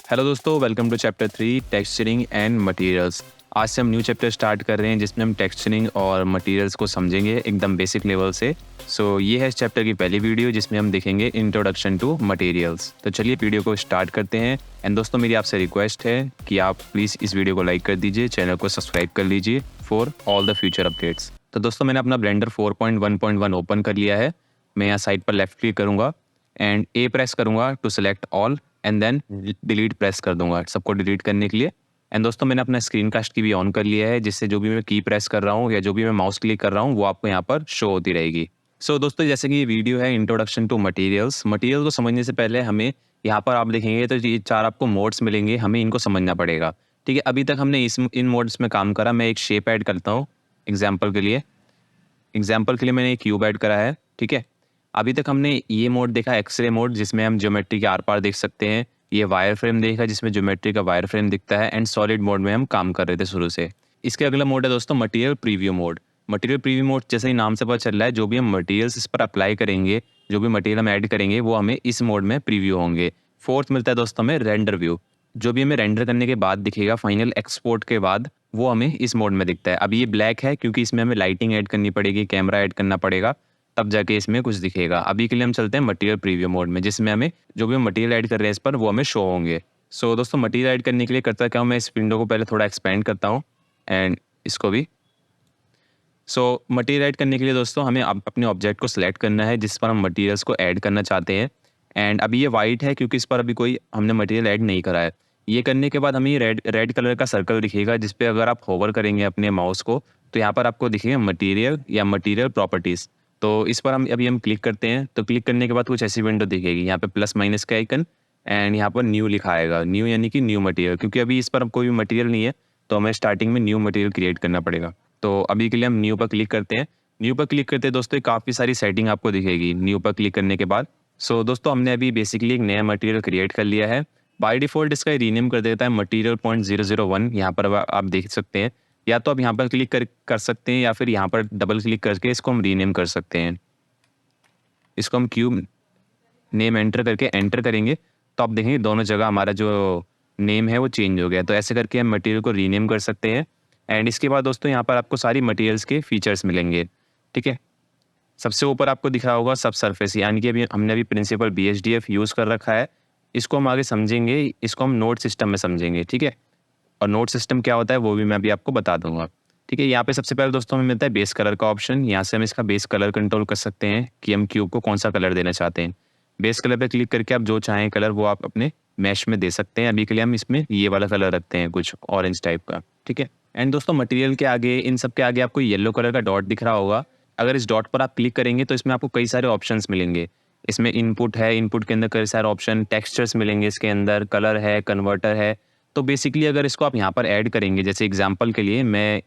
Hello दोस्तों, welcome to chapter 3 texturing and materials. आज से हम न्यू चैप्टर स्टार्ट कर रहे हैं जिसमें हम टेक्सचरिंग और मटेरियल्स को समझेंगे एकदम बेसिक लेवल से। ये है इस चैप्टर की पहली वीडियो जिसमें हम देखेंगे इंट्रोडक्शन टू मटेरियल्स। तो चलिए वीडियो को स्टार्ट करते हैं। एंड दोस्तों, मेरी आपसे रिक्वेस्ट है कि आप प्लीज़ इस वीडियो को लाइक कर दीजिए, चैनल को सब्सक्राइब कर लीजिए for all the future updates. तो दोस्तों, मैंने अपना ब्लेंडर 4.1.1 ओपन कर लिया है। मैं यहाँ साइड पर लेफ्ट क्लिक करूँगा एंड ए प्रेस करूँगा to select all and then delete press कर दूंगा सबको डिलीट करने के लिए। एंड दोस्तों, मैंने अपना स्क्रीन कास्ट की भी ऑन कर लिया है जिससे जो भी मैं की प्रेस कर रहा हूँ या जो भी मैं माउस क्लिक कर रहा हूँ वो आपको यहाँ पर शो होती रहेगी। दोस्तों, जैसे कि ये वीडियो है इंट्रोडक्शन टू मटेरियल्स। मटेरियल को समझने से पहले हमें यहाँ पर आप देखेंगे तो ये 4 आपको मोड्स मिलेंगे, हमें इनको समझना पड़ेगा। ठीक है, अभी तक हमने इन मोड्स में काम करा। मैं एक शेप ऐड करता हूँ एग्जाम्पल के लिए मैंने एक क्यूब ऐड करा है। ठीक है, अभी तक हमने ये मोड देखा, एक्सरे मोड, जिसमें हम ज्योमेट्री के आर पार देख सकते हैं। ये वायर फ्रेम देखा जिसमें ज्योमेट्री का वायर फ्रेम दिखता है। एंड सॉलिड मोड में हम काम कर रहे थे शुरू से। इसके अगला मोड है दोस्तों material preview mode. Material preview mode जैसे ही नाम से पता चल रहा है, जो भी हम मटेरियल्स इस पर अप्लाई करेंगे, जो भी मटेरियल हम ऐड करेंगे वो हमें इस मोड में प्रीव्यू होंगे। फोर्थ मिलता है दोस्तों हमें रेंडर व्यू। जो भी हमें रेंडर करने के बाद दिखेगा फाइनल एक्सपोर्ट के बाद, वो हमें इस मोड में दिखता है। अभी ये ब्लैक है क्योंकि इसमें हमें लाइटिंग ऐड करनी पड़ेगी, कैमरा ऐड करना पड़ेगा, तब जाके इसमें कुछ दिखेगा। अभी के लिए हम चलते हैं मटेरियल प्रीव्यू मोड में, जिसमें हमें जो भी हम मटेरियल ऐड कर रहे हैं इस पर वो हमें शो होंगे। दोस्तों, मटेरियल ऐड करने के लिए करता क्या हूँ, मैं इस विंडो को पहले थोड़ा एक्सपेंड करता हूँ एंड इसको भी। मटेरियल ऐड करने के लिए दोस्तों हमें अपने ऑब्जेक्ट को सिलेक्ट करना है जिस पर हम मटेरियल्स को ऐड करना चाहते हैं। एंड अभी ये वाइट है क्योंकि इस पर अभी कोई हमने मटेरियल ऐड नहीं करा है। ये करने के बाद हमें ये रेड कलर का सर्कल दिखेगा जिस पे अगर आप होवर करेंगे अपने माउस को तो यहाँ पर आपको दिखेगा मटेरियल या मटेरियल प्रॉपर्टीज़। तो इस पर हम क्लिक करते हैं। तो क्लिक करने के बाद कुछ ऐसी विंडो दिखेगी, यहाँ पे प्लस माइनस का आइकन एंड यहाँ पर न्यू लिखा आएगा। न्यू यानी कि न्यू मटेरियल, क्योंकि अभी इस पर अब कोई भी मटेरियल नहीं है तो हमें स्टार्टिंग में न्यू मटेरियल क्रिएट करना पड़ेगा। तो अभी के लिए हम न्यू पर क्लिक करते हैं। न्यू पर क्लिक करते हैं दोस्तों, काफ़ी सारी सेटिंग आपको दिखेगी न्यू पर क्लिक करने के बाद। दोस्तों, हमने अभी बेसिकली एक नया मटेरियल क्रिएट कर लिया है। बाय डिफ़ॉल्ट इसका रीनेम कर देता है मटेरियल .001। यहाँ पर आप देख सकते हैं, या तो आप यहाँ पर क्लिक कर सकते हैं या फिर यहाँ पर डबल क्लिक करके इसको हम रीनेम कर सकते हैं। इसको हम क्यूब नेम एंटर करके एंटर करेंगे तो आप देखेंगे दोनों जगह हमारा जो नेम है वो चेंज हो गया। तो ऐसे करके हम मटेरियल को रीनेम कर सकते हैं। एंड इसके बाद दोस्तों यहाँ पर आपको सारी मटेरियल्स के फीचर्स मिलेंगे। ठीक है, सबसे ऊपर आपको दिख रहा होगा सब सरफेस, यानी कि हमने अभी प्रिंसिपल BSDF यूज़ कर रखा है। इसको हम आगे समझेंगे, इसको हम नोड सिस्टम में समझेंगे। ठीक है, और नोड सिस्टम क्या होता है वो भी मैं अभी आपको बता दूंगा। ठीक है, यहाँ पे सबसे पहले दोस्तों हमें मिलता है बेस कलर का ऑप्शन। यहाँ से हम इसका बेस कलर कंट्रोल कर सकते हैं कि हम क्यूब को कौन सा कलर देना चाहते हैं। बेस कलर पे क्लिक करके आप जो चाहें कलर वो आप अपने मैश में दे सकते हैं। अभी के लिए हम इसमें ये वाला कलर रखते हैं, कुछ ऑरेंज टाइप का। ठीक है, एंड दोस्तों मटेरियल के आगे, इन सब के आगे आपको येलो कलर का डॉट दिख रहा होगा। अगर इस डॉट पर आप क्लिक करेंगे तो इसमें आपको कई सारे ऑप्शंस मिलेंगे। इसमें इनपुट है, इनपुट के अंदर कई सारे ऑप्शन, टेक्सचर्स मिलेंगे इसके अंदर, कलर है, कन्वर्टर है। तो बेसिकली अगर इसको आप यहाँ पर ऐड करेंगे, जैसे एग्जांपल के लिए मैं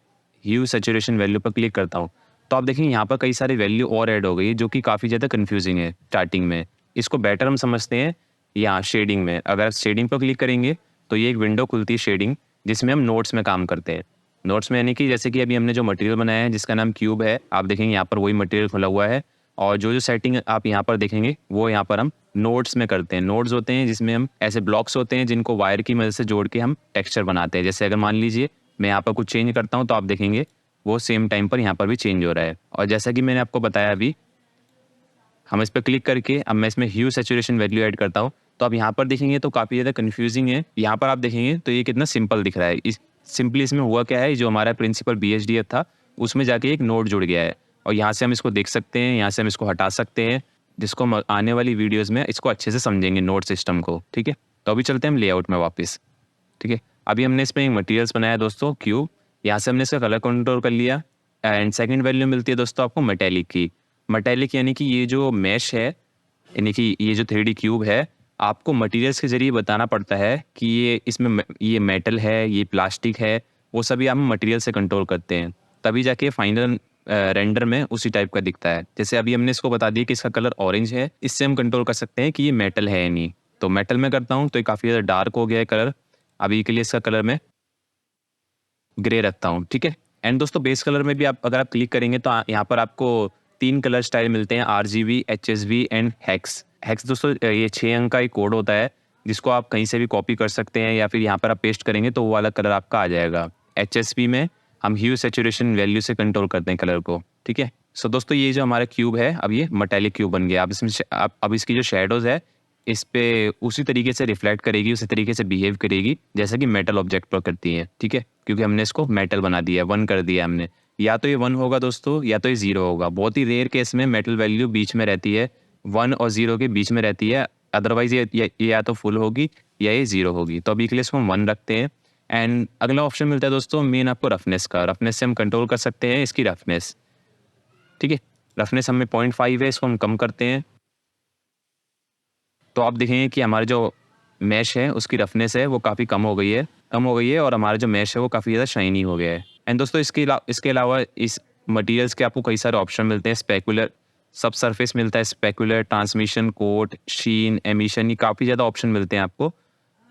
ह्यू सैचुरेशन वैल्यू पर क्लिक करता हूँ, तो आप देखेंगे यहाँ पर कई सारी वैल्यू और ऐड हो गई जो कि काफ़ी ज़्यादा कन्फ्यूजिंग है स्टार्टिंग में। इसको बेटर हम समझते हैं यहाँ शेडिंग में। अगर आप शेडिंग पर क्लिक करेंगे तो ये एक विंडो खुलती है शेडिंग, जिसमें हम नोट्स में काम करते हैं। नोट्स में यानी कि जैसे कि अभी हमने जो मटेरियल बनाया है जिसका नाम क्यूब है, आप देखेंगे यहाँ पर वही मटेरियल खुला हुआ है। और जो सेटिंग आप यहाँ पर देखेंगे वो यहाँ पर हम नोड्स में करते हैं। नोड्स होते हैं जिसमें हम ऐसे ब्लॉक्स होते हैं जिनको वायर की मदद से जोड़ के हम टेक्सचर बनाते हैं। जैसे अगर मान लीजिए मैं यहाँ पर कुछ चेंज करता हूँ तो आप देखेंगे वो सेम टाइम पर यहाँ पर भी चेंज हो रहा है। और जैसा कि मैंने आपको बताया अभी, हम इस पर क्लिक करके अब मैं इसमें ह्यू सैचुरेशन वैल्यू ऐड करता हूँ तो आप यहाँ पर देखेंगे तो काफ़ी ज़्यादा कन्फ्यूजिंग है। यहाँ पर आप देखेंगे तो ये कितना सिंपल दिख रहा है। सिंपली इसमें हुआ क्या है, जो हमारा प्रिंसिपल BSDF था उसमें जाके एक नोड जुड़ गया है और यहाँ से हम इसको देख सकते हैं, यहाँ से हम इसको हटा सकते हैं, जिसको हम आने वाली वीडियोस में इसको अच्छे से समझेंगे नोड सिस्टम को। ठीक है, तो अभी चलते हैं हम लेआउट में वापस। ठीक है, अभी हमने इसमें एक मटेरियल्स बनाया दोस्तों क्यूब। यहाँ से हमने इसका कलर कंट्रोल कर लिया। एंड सेकेंड वैल्यू मिलती है दोस्तों आपको मेटेलिक की। मेटेलिक यानी कि ये जो मैश है, यानी कि ये जो 3D क्यूब है, आपको मटेरियल्स के ज़रिए बताना पड़ता है कि ये मेटल है, ये प्लास्टिक है, वो सभी हम मटेरियल से कंट्रोल करते हैं, तभी जाके फाइनल रेंडर में उसी टाइप का दिखता है। जैसे अभी हमने इसको बता दिया कि इसका कलर ऑरेंज है, इससे हम कंट्रोल कर सकते हैं कि ये मेटल है या नहीं। तो मेटल में करता हूँ तो ये काफ़ी ज़्यादा डार्क हो गया है कलर। अभी के लिए इसका कलर मैं ग्रे रखता हूँ। ठीक है, एंड दोस्तों बेस कलर में भी अगर आप क्लिक करेंगे तो यहाँ पर आपको 3 कलर स्टाइल मिलते हैं, RGB, HSV and hex. Hex दोस्तों ये 6 अंक का एक कोड होता है जिसको आप कहीं से भी कॉपी कर सकते हैं या फिर यहाँ पर आप पेस्ट करेंगे तो वो वाला कलर आपका आ जाएगा। HSP में हम ह्यू सैचुरेशन वैल्यू से कंट्रोल करते हैं कलर को, ठीक है। सो दोस्तों ये जो हमारा क्यूब है अब ये मेटालिक क्यूब बन गया। अब इसमें अब इसकी जो शेडोज़ है इस पे उसी तरीके से रिफ्लेक्ट करेगी, उसी तरीके से बिहेव करेगी जैसा कि मेटल ऑब्जेक्ट पर करती है, ठीक है। क्योंकि हमने इसको मेटल बना दिया है, 1 कर दिया हमने। या तो ये 1 होगा दोस्तों या तो ये 0 होगा। बहुत ही रेयर केस में मेटल वैल्यू बीच में रहती है, 1 और 0 के बीच में रहती है। अदरवाइज़ ये या तो फुल होगी या ये 0 होगी। तो अभी के लिए इसको हम 1 रखते हैं। एंड अगला ऑप्शन मिलता है दोस्तों मेन आपको रफनेस का। रफनेस से हम कंट्रोल कर सकते हैं इसकी रफनेस, ठीक है। रफनेस हमें 0.5 है, इसको हम कम करते हैं। तो आप देखेंगे कि हमारा जो मैश है उसकी रफनेस है वो काफ़ी कम हो गई है और हमारा जो मैश है वो काफ़ी ज़्यादा शाइनी हो गया है। एंड दोस्तों इसके अलावा इस मटेरियल्स के आपको कई सारे ऑप्शन मिलते हैं। स्पेकुलर सब सरफेस मिलता है, स्पेकुलर, ट्रांसमिशन, कोट, शीन, एमिशन, ये काफ़ी ज़्यादा ऑप्शन मिलते हैं आपको।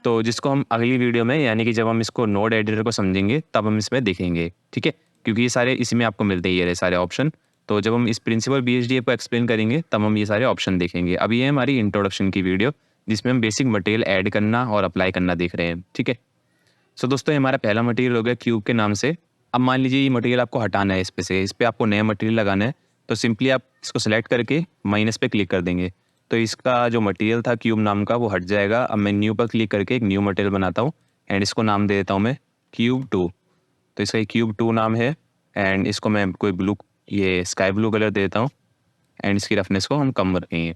तो जिसको हम अगली वीडियो में यानी कि जब हम इसको नोड एडिटर को समझेंगे तब हम इसमें देखेंगे, ठीक है। क्योंकि ये सारे इसी में आपको मिलते हैं ये सारे ऑप्शन। तो जब हम इस प्रिंसिपल BHDA को एक्सप्लेन करेंगे तब हम ये सारे ऑप्शन देखेंगे। अभी ये हमारी इंट्रोडक्शन की वीडियो जिसमें हम बेसिक मटेरियल ऐड करना और अप्लाई करना देख रहे हैं, ठीक है। सो दोस्तों ये हमारा पहला मटेरियल हो गया क्यूब के नाम से। अब मान लीजिए ये मटेरियल आपको हटाना है इस पे आपको नया मटेरियल लगाना है। तो सिंपली आप इसको सेलेक्ट करके माइनस पे क्लिक कर देंगे तो इसका जो मटेरियल था क्यूब नाम का वो हट जाएगा। अब मैं न्यू पर क्लिक करके एक न्यू मटेरियल बनाता हूँ एंड इसको नाम दे देता हूँ मैं क्यूब 2। तो इसका क्यूब 2 नाम है एंड इसको मैं कोई ये स्काई ब्लू कलर दे देता हूँ एंड इसकी रफनेस को हम कम रखेंगे।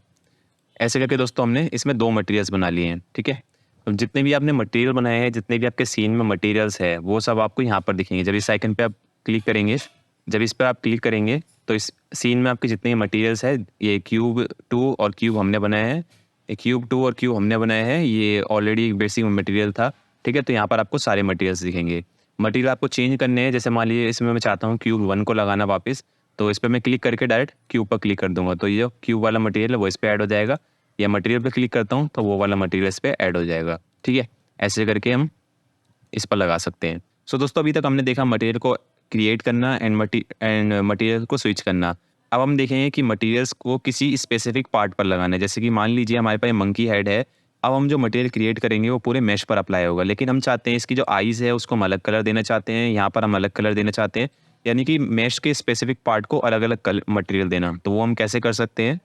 ऐसे करके दोस्तों हमने इसमें 2 मटेरियल्स बना लिए हैं, ठीक है। तो जितने भी आपने मटेरियल बनाए हैं, जितने भी आपके सीन में मटेरियल्स है वो सब आपको यहाँ पर दिखेंगे। जब इस आइकन पे आप क्लिक करेंगे, जब इस पर आप क्लिक करेंगे तो इस सीन में आपके जितने मटेरियल्स है ये क्यूब 2 और क्यूब हमने बनाए हैं। ये क्यूब 2 और क्यूब हमने बनाए हैं, ये ऑलरेडी बेसिक मटेरियल था, ठीक है। तो यहाँ पर आपको सारे मटेरियल्स दिखेंगे। मटेरियल आपको चेंज करने हैं, जैसे मान लीजिए इसमें मैं चाहता हूँ क्यूब 1 को लगाना वापस, तो इस पर मैं क्लिक करके डायरेक्ट क्यूब पर क्लिक कर दूंगा तो ये जो क्यूब वाला मटेरियल है वो इस पर ऐड हो जाएगा। या मटेरियल पे क्लिक करता हूँ तो वो वाला मटेरियल इस पर ऐड हो जाएगा, ठीक है। ऐसे करके हम इस पर लगा सकते हैं। सो दोस्तों अभी तक हमने देखा मटेरियल को क्रिएट करना एंड मटेरियल को स्विच करना। अब हम देखेंगे कि मटेरियल्स को किसी स्पेसिफिक पार्ट पर लगाना है। जैसे कि मान लीजिए हमारे पास मंकी हेड है। अब हम जो मटेरियल क्रिएट करेंगे वो पूरे मैश पर अप्लाई होगा, लेकिन हम चाहते हैं इसकी जो आईज़ है उसको हम अलग कलर देना चाहते हैं, यहाँ पर हम अलग कलर देना चाहते हैं, यानी कि मैश के स्पेसिफिक पार्ट को अलग अलग मटेरियल देना। तो वो हम कैसे कर सकते हैं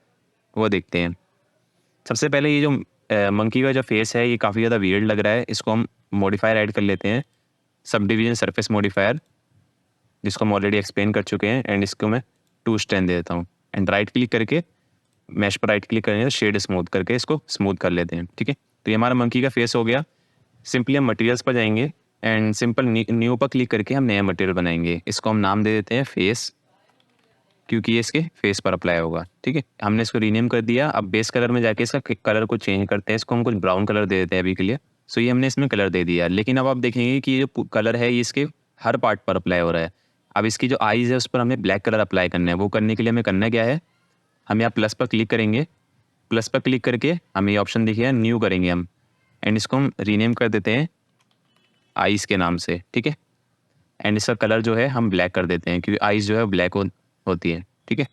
वो देखते हैं। सबसे पहले ये जो मंकी का जो फेस है ये काफ़ी ज़्यादा वियर्ड लग रहा है, इसको हम मॉडिफायर ऐड कर लेते हैं, सब डिवीजन सरफेस मॉडिफायर, जिसको हम ऑलरेडी एक्सप्लेन कर चुके हैं। एंड इसको मैं 2 स्ट्रेंथ दे देता हूँ एंड राइट क्लिक करके मैश पर राइट क्लिक करेंगे तो शेड स्मूथ करके इसको स्मूथ कर लेते हैं, ठीक है। तो ये हमारा मंकी का फेस हो गया। सिंपली हम मटेरियल्स पर जाएंगे एंड सिंपल न्यू पर क्लिक करके हम नया मटेरियल बनाएंगे। इसको हम नाम दे देते हैं फेस, क्योंकि ये इसके फेस पर अप्लाई होगा, ठीक है। हमने इसको रीनेम कर दिया। अब बेस कलर में जाके इसका कलर को चेंज करते हैं, इसको हम कुछ ब्राउन कलर दे देते हैं अभी के लिए। सो ये हमने इसमें कलर दे दिया, लेकिन अब आप देखेंगे कि ये जो कलर है ये इसके हर पार्ट पर अप्लाई हो रहा है। अब इसकी जो आईज़ है उस पर हमें ब्लैक कलर अप्लाई करना है। वो करने के लिए हमें करना क्या है, हम यहाँ प्लस पर क्लिक करेंगे, प्लस पर क्लिक करके हमें ये ऑप्शन दिखेगा न्यू करेंगे हम एंड इसको हम रीनेम कर देते हैं आईज़ के नाम से, ठीक है। एंड इसका कलर जो है हम ब्लैक कर देते हैं क्योंकि आईज़ जो है ब्लैक होती है, ठीक है।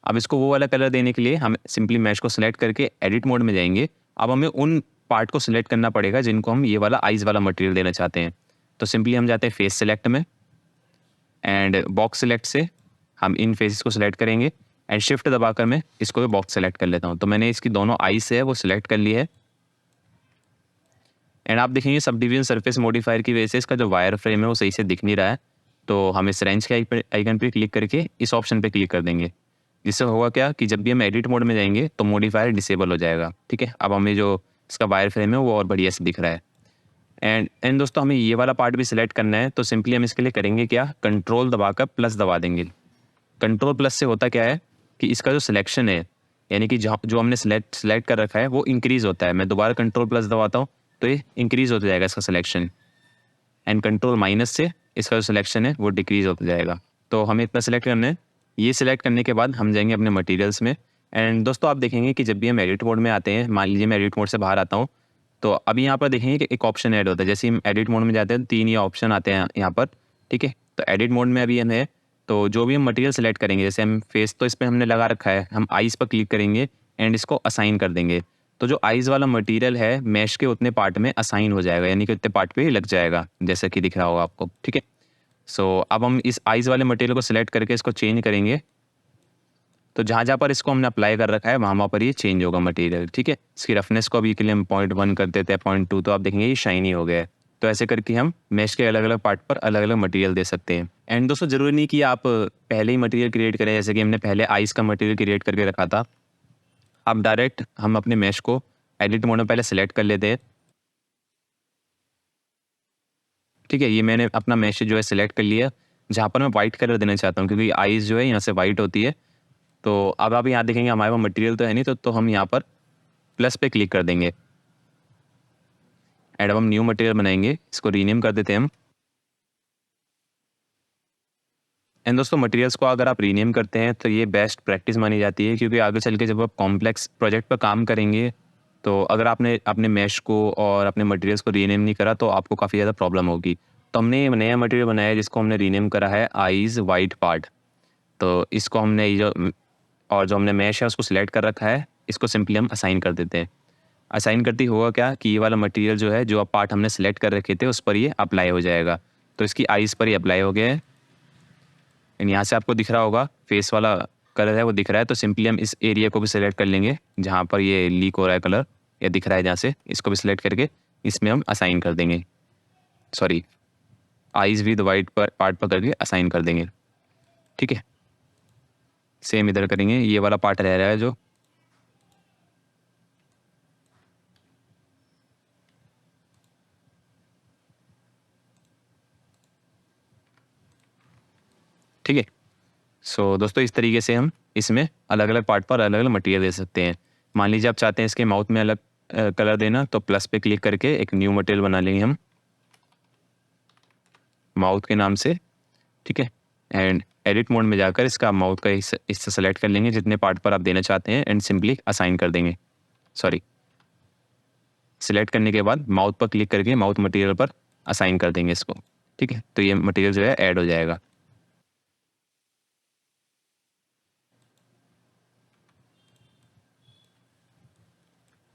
अब इसको वो वाला कलर देने के लिए हम सिंपली मैश को सिलेक्ट करके एडिट मोड में जाएंगे। अब हमें उन पार्ट को सिलेक्ट करना पड़ेगा जिनको हम ये वाला आईज़ वाला मटेरियल देना चाहते हैं। तो सिंपली हम जाते हैं फेस सेलेक्ट में एंड बॉक्स सेलेक्ट से हम इन फेसेस को सिलेक्ट करेंगे एंड शिफ्ट दबाकर मैं इसको भी बॉक्स सेलेक्ट कर लेता हूँ। तो मैंने इसकी दोनों आईज़ है वो सिलेक्ट कर ली है एंड आप देखेंगे सब डिवीजन सरफेस मॉडिफायर की वजह से इसका जो वायर फ्रेम है वो सही से दिख नहीं रहा है। तो हम इस रेंज के आइकन पर क्लिक करके इस ऑप्शन पर क्लिक कर देंगे, जिससे होगा क्या कि जब भी हम एडिट मोड में जाएंगे तो मॉडिफायर डिसेबल हो जाएगा, ठीक है। अब हमें जो इसका वायर फ्रेम है वो और बढ़िया से दिख रहा है। एंड दोस्तों हमें ये वाला पार्ट भी सिलेक्ट करना है। तो सिंपली हम इसके लिए करेंगे क्या, कंट्रोल दबाकर प्लस दबा देंगे। कंट्रोल प्लस से होता क्या है कि इसका जो सिलेक्शन है यानी कि जो हमने सेलेक्ट कर रखा है वो इंक्रीज़ होता है। मैं दोबारा कंट्रोल प्लस दबाता हूँ तो ये इंक्रीज़ होता जाएगा इसका सिलेक्शन, एंड कंट्रोल माइनस से इसका जो सिलेक्शन है वो डिक्रीज़ होता जाएगा। तो हमें इतना सेलेक्ट करना है। ये सिलेक्ट करने के बाद हम जाएंगे अपने मटेरियल्स में एंड दोस्तों आप देखेंगे कि जब भी हम एडिट मोड में आते हैं, मान लीजिए मैं एडिट मोड से बाहर आता हूँ तो अभी यहाँ पर देखेंगे कि एक ऑप्शन ऐड होता है। जैसे हम एडिट मोड में जाते हैं 3 ये ऑप्शन आते हैं यहाँ पर, ठीक है। तो एडिट मोड में अभी हम है तो जो भी हम मटेरियल सेलेक्ट करेंगे, जैसे हम फेस तो इस पर हमने लगा रखा है, हम आईज़ पर क्लिक करेंगे एंड इसको असाइन कर देंगे। तो जो आइज़ वाला मटेरियल है मैश के उतने पार्ट में असाइन हो जाएगा, यानी कि उतने पार्ट पे ही लग जाएगा, जैसा कि दिख रहा होगा आपको, ठीक है। सो अब हम इस आइज़ वाले मटेरियल को सिलेक्ट करके इसको चेंज करेंगे। तो जहाँ-जहाँ पर इसको हमने अप्लाई कर रखा है वहाँ-वहाँ पर ये चेंज होगा मटेरियल, ठीक है। इसकी रफनेस को अभी के लिए हम 0.1 कर देते हैं, 0.2, तो आप देखेंगे ये शाइनी हो गया है। तो ऐसे करके हम मैश के अलग-अलग पार्ट पर अलग-अलग मटेरियल दे सकते हैं। एंड दोस्तों ज़रूरी नहीं कि आप पहले ही मटेरियल क्रिएट करें, जैसे कि हमने पहले आइस का मटेरियल क्रिएट करके रखा था। अब डायरेक्ट हम अपने मैश को एडिट मोड में पहले सेलेक्ट कर लेते हैं। ठीक है, ये मैंने अपना मैश जो है सेलेक्ट कर लिया, जहाँ पर मैं व्हाइट कलर देना चाहता हूँ, क्योंकि आइस जो है यहाँ से व्हाइट होती है। तो अब आप यहाँ देखेंगे हमारे पास मटेरियल तो है नहीं, तो हम यहाँ पर प्लस पे क्लिक कर देंगे। एंड अब हम न्यू मटेरियल बनाएंगे, इसको रीनेम कर देते हैं हम। एंड दोस्तों मटेरियल्स को अगर आप रीनेम करते हैं तो ये बेस्ट प्रैक्टिस मानी जाती है, क्योंकि आगे चल के जब आप कॉम्प्लेक्स प्रोजेक्ट पर काम करेंगे तो अगर आपने अपने मैश को और अपने मटेरियल्स को रीनेम नहीं करा तो आपको काफ़ी ज़्यादा प्रॉब्लम होगी। तो हमने ये नया मटेरियल बनाया है जिसको हमने रीनेम करा है आइज़ वाइट पार्ट। तो इसको हमने ये जो हमने मैश है उसको सिलेक्ट कर रखा है, इसको सिंपली हम असाइन कर देते हैं। असाइन करते ही होगा क्या कि ये वाला मटेरियल जो है, जो पार्ट हमने सेलेक्ट कर रखे थे उस पर ये अप्लाई हो जाएगा। तो इसकी आइज़ पर ही अप्लाई हो गया है। एंड यहाँ से आपको दिख रहा होगा फेस वाला कलर है वो दिख रहा है, तो सिंपली हम इस एरिया को भी सिलेक्ट कर लेंगे जहाँ पर ये लीक हो रहा है कलर, या दिख रहा है जहाँ से, इसको भी सिलेक्ट करके इसमें हम असाइन कर देंगे। सॉरी, आइज़ विद वाइट पर पार्ट पर करके असाइन कर देंगे, ठीक है। सेम इधर करेंगे, ये वाला पार्ट रह रहा है जो, ठीक है। सो दोस्तों इस तरीके से हम इसमें अलग अलग पार्ट पर अलग अलग मटेरियल दे सकते हैं। मान लीजिए आप चाहते हैं इसके माउथ में अलग कलर देना, तो प्लस पे क्लिक करके एक न्यू मटेरियल बना लेंगे हम माउथ के नाम से, ठीक है। एंड एडिट मोड में जाकर इसका माउथ का हिस्सा सेलेक्ट कर लेंगे जितने पार्ट पर आप देना चाहते हैं, एंड सिंपली असाइन कर देंगे। सॉरी, सिलेक्ट करने के बाद माउथ पर क्लिक करके माउथ मटेरियल पर असाइन कर देंगे इसको, ठीक है। तो ये मटेरियल जो है ऐड हो जाएगा।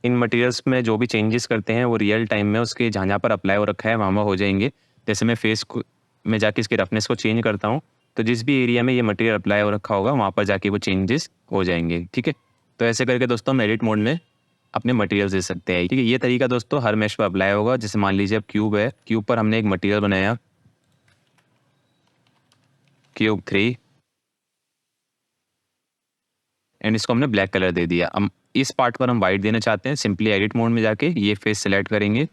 इन मटेरियल्स में जो भी चेंजेस करते हैं वो रियल टाइम में उसके जहाँ-जहाँ पर अप्लाई हो रखा है वहाँ-वहाँ हो जाएंगे। जैसे मैं फेस को में जाके इसकी रफनेस को चेंज करता हूँ, तो जिस भी एरिया में ये मटेरियल अप्लाई हो रखा होगा वहाँ पर जाके वो चेंजेस हो जाएंगे, ठीक है। तो ऐसे करके दोस्तों हम एडिट मोड में अपने मटेरियल्स दे सकते हैं, ठीक है। ये तरीका दोस्तों हर मैश पर अप्लाई होगा। जैसे मान लीजिए अब क्यूब है, क्यूब पर हमने एक मटेरियल बनाया, क्यूब 3, एंड इसको हमने ब्लैक कलर दे दिया। अब इस पार्ट पर हम वाइट देना चाहते हैं, सिंपली एडिट मोड में जाके ये फेस सेलेक्ट करेंगे,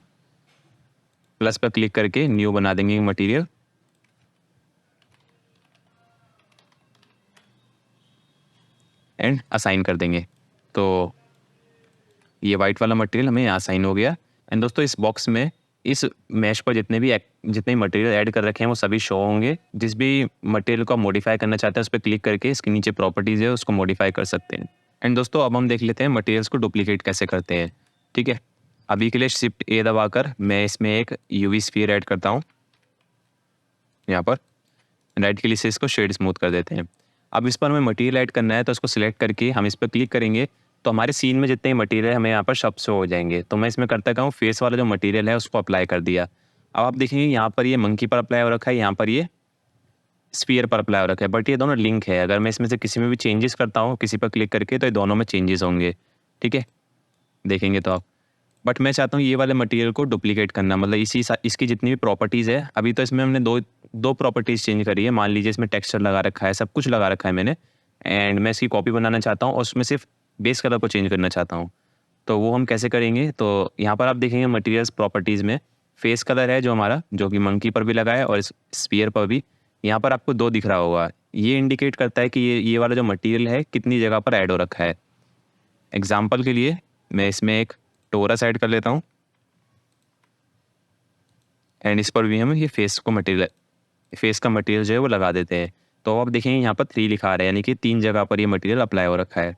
प्लस पर क्लिक करके न्यू बना देंगे मटेरियल, एंड असाइन कर देंगे। तो ये वाइट वाला मटेरियल हमें यहाँ असाइन हो गया। एंड दोस्तों इस बॉक्स में इस मैश पर जितने मटेरियल ऐड कर रखे हैं वो सभी शो होंगे। जिस भी मटेरियल को आप मॉडिफाई करना चाहते हैं उस पर क्लिक करके इसके नीचे प्रॉपर्टीज़ है उसको मॉडिफाई कर सकते हैं। एंड दोस्तों अब हम देख लेते हैं मटेरियल्स को डुप्लीकेट कैसे करते हैं, ठीक है। अभी के लिए शिफ्ट ए दबाकर मैं इसमें एक यूवी स्फीयर ऐड करता हूँ यहाँ पर। राइट क्लिक से इसको शेड स्मूथ कर देते हैं। अब इस पर हमें मटेरियल ऐड करना है, तो इसको सिलेक्ट करके हम इस पर क्लिक करेंगे तो हमारे सीन में जितने मटेरियल है हमें यहाँ पर सब शो हो जाएंगे। तो मैं इसमें करता क्या हूँ, फेस वाला जो मटेरियल है उसको अप्लाई कर दिया। अब आप देखेंगे यहाँ पर ये मंकी पर अप्लाई हो रखा है, यहाँ पर ये स्फीयर पर अप्लाई हो रखा है, बट ये दोनों लिंक है। अगर मैं इसमें से किसी में भी चेंजेस करता हूँ किसी पर क्लिक करके, तो ये दोनों में चेंजेस होंगे, ठीक है, देखेंगे तो आप। बट मैं चाहता हूँ ये वाले मटेरियल को डुप्लीकेट करना, मतलब इसकी जितनी भी प्रॉपर्टीज़ है, अभी तो इसमें हमने दो प्रॉपर्टीज़ चेंज करी है। मान लीजिए इसमें टेक्सचर लगा रखा है, सब कुछ लगा रखा है मैंने, एंड मैं इसकी कॉपी बनाना चाहता हूँ और उसमें सिर्फ बेस कलर को चेंज करना चाहता हूँ। तो वो हम कैसे करेंगे, तो यहाँ पर आप देखेंगे मटेरियल्स प्रॉपर्टीज़ में फेस कलर है जो हमारा, जो कि मंकी पर भी लगा है और स्फीयर पर भी। यहाँ पर आपको 2 दिख रहा होगा, ये इंडिकेट करता है कि ये वाला जो मटेरियल है कितनी जगह पर ऐड हो रखा है। एग्जाम्पल के लिए मैं इसमें एक टोरस ऐड कर लेता हूँ, एंड इस पर भी हम ये फेस का मटेरियल जो है वो लगा देते हैं। तो आप देखेंगे यहाँ पर 3 लिखा आ रहा है, यानी कि 3 जगह पर ये मटेरियल अप्लाई हो रखा है।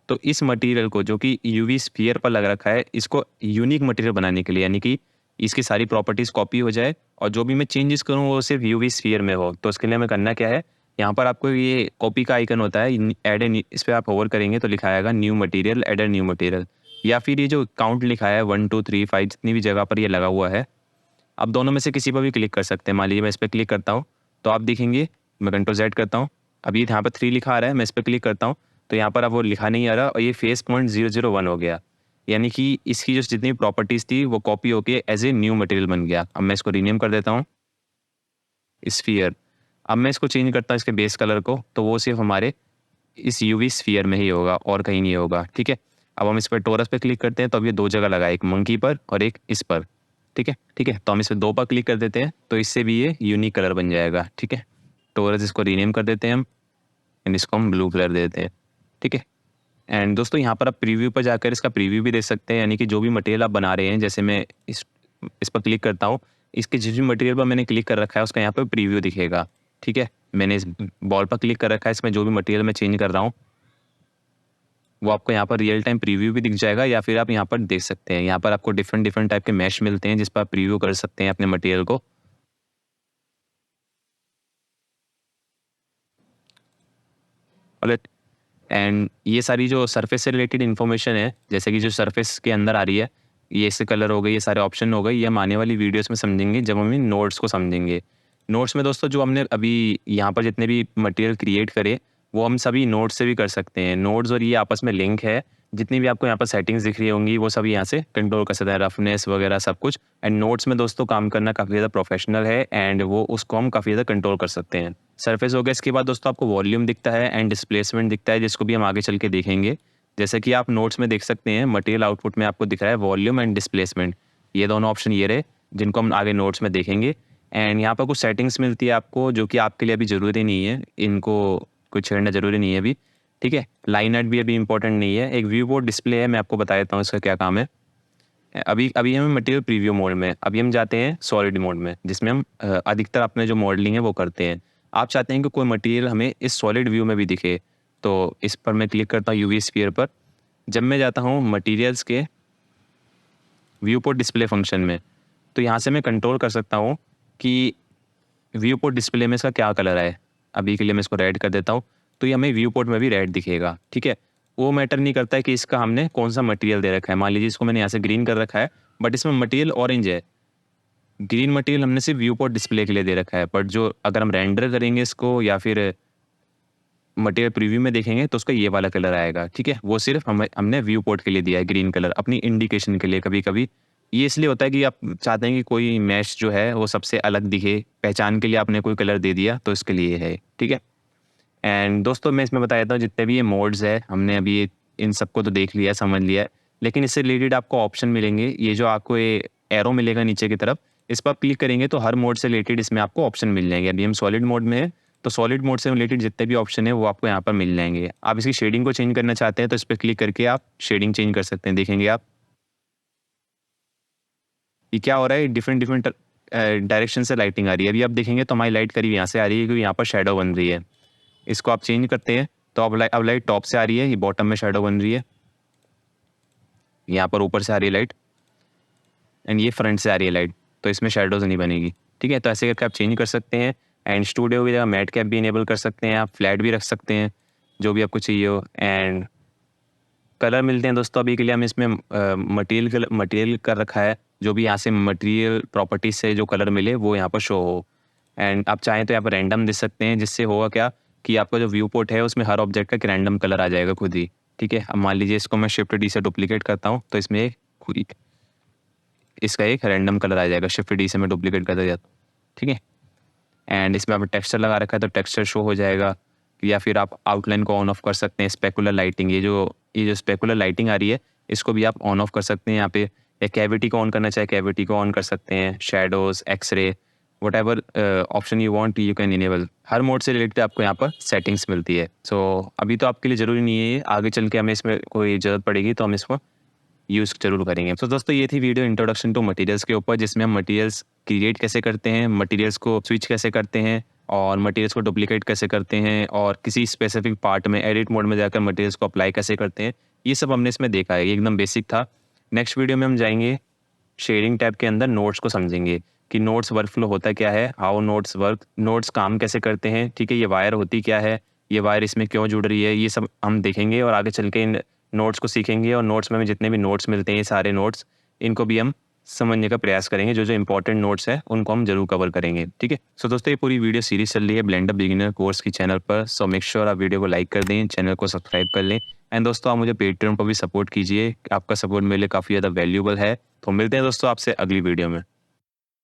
तो इस मटेरियल को जो कि यूवी स्फीयर पर लग रखा है, इसको यूनिक मटेरियल बनाने के लिए, यानी कि इसकी सारी प्रॉपर्टीज़ कॉपी हो जाए और जो भी मैं चेंजेस करूँ वो सिर्फ यूवी स्फीयर में हो, तो उसके लिए हमें करना क्या है, यहाँ पर आपको ये कॉपी का आइकन होता है, इस पर आप होवर करेंगे तो लिखा आएगा new material, add a new material. या फिर ये जो काउंट लिखा है 1 2 3 5 जितनी भी जगह पर ये लगा हुआ है, आप दोनों में से किसी पर भी क्लिक कर सकते हैं। मान लीजिए मैं इस पर क्लिक करता हूँ तो आप देखेंगे, मैं कंट्रोल Z करता हूँ, अभी यहाँ पर 3 लिखा आ रहा है, मैं इस पर क्लिक करता हूँ तो यहाँ पर अब वो लिखा नहीं आ रहा और ये फेस पॉइंट 001 हो गया। यानी कि इसकी जो जितनी प्रॉपर्टीज़ थी वो कॉपी होके एज ए न्यू मटेरियल बन गया। अब मैं इसको रीनेम कर देता हूँ स्फीयर। अब मैं इसको चेंज करता हूँ इसके बेस कलर को, तो वो सिर्फ हमारे इस यूवी स्फीयर में ही होगा और कहीं नहीं होगा। ठीक है, अब हम इस पर टोरस पे क्लिक करते हैं तो अब ये 2 जगह लगा है, एक मंकी पर और एक इस पर। ठीक है, तो हम इस पर 2 पर क्लिक कर देते हैं तो इससे भी ये यूनिक कलर बन जाएगा। ठीक है, टोरस इसको रीनेम कर देते हैं हम एंड इसको हम ब्लू कलर दे देते हैं। ठीक है, एंड दोस्तों यहाँ पर आप प्रीव्यू पर जाकर इसका प्रीव्यू भी देख सकते हैं, यानी कि जो भी मटेरियल आप बना रहे हैं, जैसे मैं इस पर क्लिक करता हूँ, इसके जिस भी मटेरियल पर मैंने क्लिक कर रखा है उसका यहाँ पर प्रीव्यू दिखेगा। ठीक है, मैंने इस बॉल पर क्लिक कर रखा है, इसमें जो भी मटेरियल मैं चेंज कर रहा हूँ वो आपको यहाँ पर रियल टाइम प्रीव्यू भी दिख जाएगा, या फिर आप यहाँ पर देख सकते हैं। यहाँ पर आपको डिफरेंट टाइप के मैश मिलते हैं जिस पर आप प्रीव्यू कर सकते हैं अपने मटेरियल को। एंड ये सारी जो सरफेस से रिलेटेड इन्फॉर्मेशन है, जैसे कि जो सरफेस के अंदर आ रही है, ये इससे कलर हो गए, ये सारे ऑप्शन हो गए, ये हम आने वाली वीडियोस में समझेंगे जब हम इन नोट्स को समझेंगे। नोट्स में दोस्तों जो हमने अभी यहाँ पर जितने भी मटेरियल क्रिएट करे वो हम सभी नोट्स से भी कर सकते हैं। नोट्स और ये आपस में लिंक है, जितनी भी आपको यहाँ पर सेटिंग्स दिख रही होंगी वो सभी यहाँ से कंट्रोल कर सकते हैं, रफनेस वगैरह सब कुछ। एंड नोट्स में दोस्तों काम करना काफ़ी ज़्यादा प्रोफेशनल है एंड वो उसको हम काफ़ी ज़्यादा कंट्रोल कर सकते हैं। सरफेस हो गया, इसके बाद दोस्तों आपको वॉल्यूम दिखता है एंड डिस्प्लेसमेंट दिखता है, जिसको भी हम आगे चल के देखेंगे। जैसे कि आप नोट्स में देख सकते हैं, मटेरियल आउटपुट में आपको दिख रहा है वॉल्यूम एंड डिस्प्लेसमेंट, ये दोनों ऑप्शन ये रहे जिनको हम आगे नोट्स में देखेंगे। एंड यहाँ पर कुछ सेटिंग्स मिलती है आपको जो कि आपके लिए अभी ज़रूरी नहीं है, इनको कुछ छेड़ना ज़रूरी नहीं है अभी। ठीक है, लाइन आर्ट भी अभी इंपॉर्टेंट नहीं है। एक व्यू बोर्ड डिस्प्ले है, मैं आपको बता देता हूँ इसका क्या काम है। अभी हम मटेरियल प्रीव्यू मोड में, अभी हम जाते हैं सॉलिड मोड में, जिसमें हम अधिकतर अपने जो मॉडलिंग है वो करते हैं। आप चाहते हैं कि कोई मटेरियल हमें इस सॉलिड व्यू में भी दिखे, तो इस पर मैं क्लिक करता हूँ यूवी स्फीयर पर। जब मैं जाता हूँ मटेरियल्स के व्यू पोर्ट डिस्प्ले फंक्शन में, तो यहाँ से मैं कंट्रोल कर सकता हूँ कि व्यू पोर्ट डिस्प्ले में इसका क्या कलर है। अभी के लिए मैं इसको रेड कर देता हूँ तो ये हमें व्यू पोर्ट में भी रेड दिखेगा। ठीक है, वो मैटर नहीं करता है कि इसका हमने कौन सा मटेरियल दे रखा है। मान लीजिए इसको मैंने यहाँ से ग्रीन कर रखा है बट इसमें मटेरियल ऑरेंज है। ग्रीन मटेरियल हमने सिर्फ व्यू पोर्ट डिस्प्ले के लिए दे रखा है, बट जो अगर हम रेंडर करेंगे इसको या फिर मटेरियल प्रीव्यू में देखेंगे तो उसका ये वाला कलर आएगा। ठीक है, वो सिर्फ हमने व्यू पोर्ट के लिए दिया है ग्रीन कलर, अपनी इंडिकेशन के लिए। कभी कभी ये इसलिए होता है कि आप चाहते हैं कि कोई मैश जो है वो सबसे अलग दिखे, पहचान के लिए आपने कोई कलर दे दिया, तो इसके लिए है। ठीक है, एंड दोस्तों मैं इसमें बता देता हूँ जितने भी ये मोड्स है, हमने अभी इन सबको तो देख लिया, समझ लिया है, लेकिन इससे रिलेटेड आपको ऑप्शन मिलेंगे। ये जो आपको ये एरो मिलेगा नीचे की तरफ, इस पर आप क्लिक करेंगे तो हर मोड से रिलेटेड इसमें आपको ऑप्शन मिल जाएंगे। अभी हम सॉलिड मोड में है तो सॉलिड मोड से रिलेटेड जितने भी ऑप्शन है वो आपको यहाँ पर मिल जाएंगे। आप इसकी शेडिंग को चेंज करना चाहते हैं तो इस पर क्लिक करके आप शेडिंग चेंज कर सकते हैं। देखेंगे आप ये क्या हो रहा है, डिफरेंट डायरेक्शन से लाइटिंग आ रही है। अभी आप देखेंगे तो हमारी लाइट करीब यहाँ से आ रही है क्योंकि यहाँ पर शेडो बन रही है। इसको आप चेंज करते हैं तो अब लाइट टॉप से आ रही है, ये बॉटम में शेडो बन रही है, यहाँ पर ऊपर से आ रही है लाइट एंड ये फ्रंट से आ रही है लाइट, तो इसमें शेडोज़ नहीं बनेगी। ठीक है, तो ऐसे करके आप चेंज कर सकते हैं। एंड स्टूडियो की जगह मैट कैप भी इनेबल कर सकते हैं, आप फ्लैट भी रख सकते हैं, जो भी आपको चाहिए हो। एंड कलर मिलते हैं दोस्तों, अभी के लिए हम इसमें मटेरियल कर रखा है, जो भी यहाँ से मटेरियल प्रॉपर्टीज से जो कलर मिले वो यहाँ पर शो हो। एंड आप चाहें तो यहाँ पर रैंडम दे सकते हैं, जिससे होगा क्या कि आपका जो व्यू पोर्ट है उसमें हर ऑब्जेक्ट का एक रैंडम कलर आ जाएगा खुद ही। ठीक है, अब मान लीजिए इसको मैं शिफ्ट डी से डुप्लीकेट करता हूँ तो इसमें खुद ही इसका एक रैंडम कलर आ जाएगा, शिफ्ट डी से मैं डुप्लीकेट करता जाता हूँ। ठीक है, एंड इसमें आपने टेक्सचर लगा रखा है तो टेक्सचर शो हो जाएगा, या फिर आप आउटलाइन को ऑन ऑफ कर सकते हैं। स्पेकुलर लाइटिंग, ये जो स्पेकुलर लाइटिंग आ रही है इसको भी आप ऑन ऑफ कर सकते हैं यहाँ पे, या कैविटी को ऑन करना चाहे कैविटी को ऑन कर सकते हैं। Shadows, x ray, whatever option you want you can enable. हर मोड से रिलेटेड आपको यहाँ पर सेटिंग्स मिलती है। सो अभी तो आपके लिए ज़रूरी नहीं है, आगे चल के हमें इसमें कोई ज़रूरत पड़ेगी तो हम इसको यूज़ जरूर करेंगे। तो दोस्तों ये थी वीडियो इंट्रोडक्शन टू मटेरियल्स के ऊपर, जिसमें हम मटेरियल्स क्रिएट कैसे करते हैं, मटेरियल्स को स्विच कैसे करते हैं और मटेरियल्स को डुप्लीकेट कैसे करते हैं, और किसी स्पेसिफिक पार्ट में एडिट मोड में जाकर मटेरियल्स को अप्लाई कैसे करते हैं, ये सब हमने इसमें देखा है। ये एकदम बेसिक था। नेक्स्ट वीडियो में हम जाएंगे शेयरिंग टैब के अंदर, नोट्स को समझेंगे कि नोट्स वर्कफ्लो होता क्या है, हाउ नोट्स वर्क, नोट्स काम कैसे करते हैं। ठीक है, ये वायर होती क्या है, ये वायर इसमें क्यों जुड़ रही है, ये सब हम देखेंगे और आगे चल के इन नोट्स को सीखेंगे और नोट्स में हमें जितने भी नोट्स मिलते हैं, ये सारे नोट्स, इनको भी हम समझने का प्रयास करेंगे। जो इंपॉर्टेंट नोट्स है उनको हम जरूर कवर करेंगे, ठीक है। सो दोस्तों, ये पूरी वीडियो सीरीज चल रही है ब्लेंडर बिगिनर कोर्स की चैनल पर। सो मेक श्योर आप वीडियो को लाइक कर दें, चैनल को सब्सक्राइब कर लें। एंड दोस्तों, आप मुझे पेट्रियन पर भी सपोर्ट कीजिए, आपका सपोर्ट मेरे लिए काफ़ी ज़्यादा वैल्यूबल है। तो मिलते हैं दोस्तों आपसे अगली वीडियो में।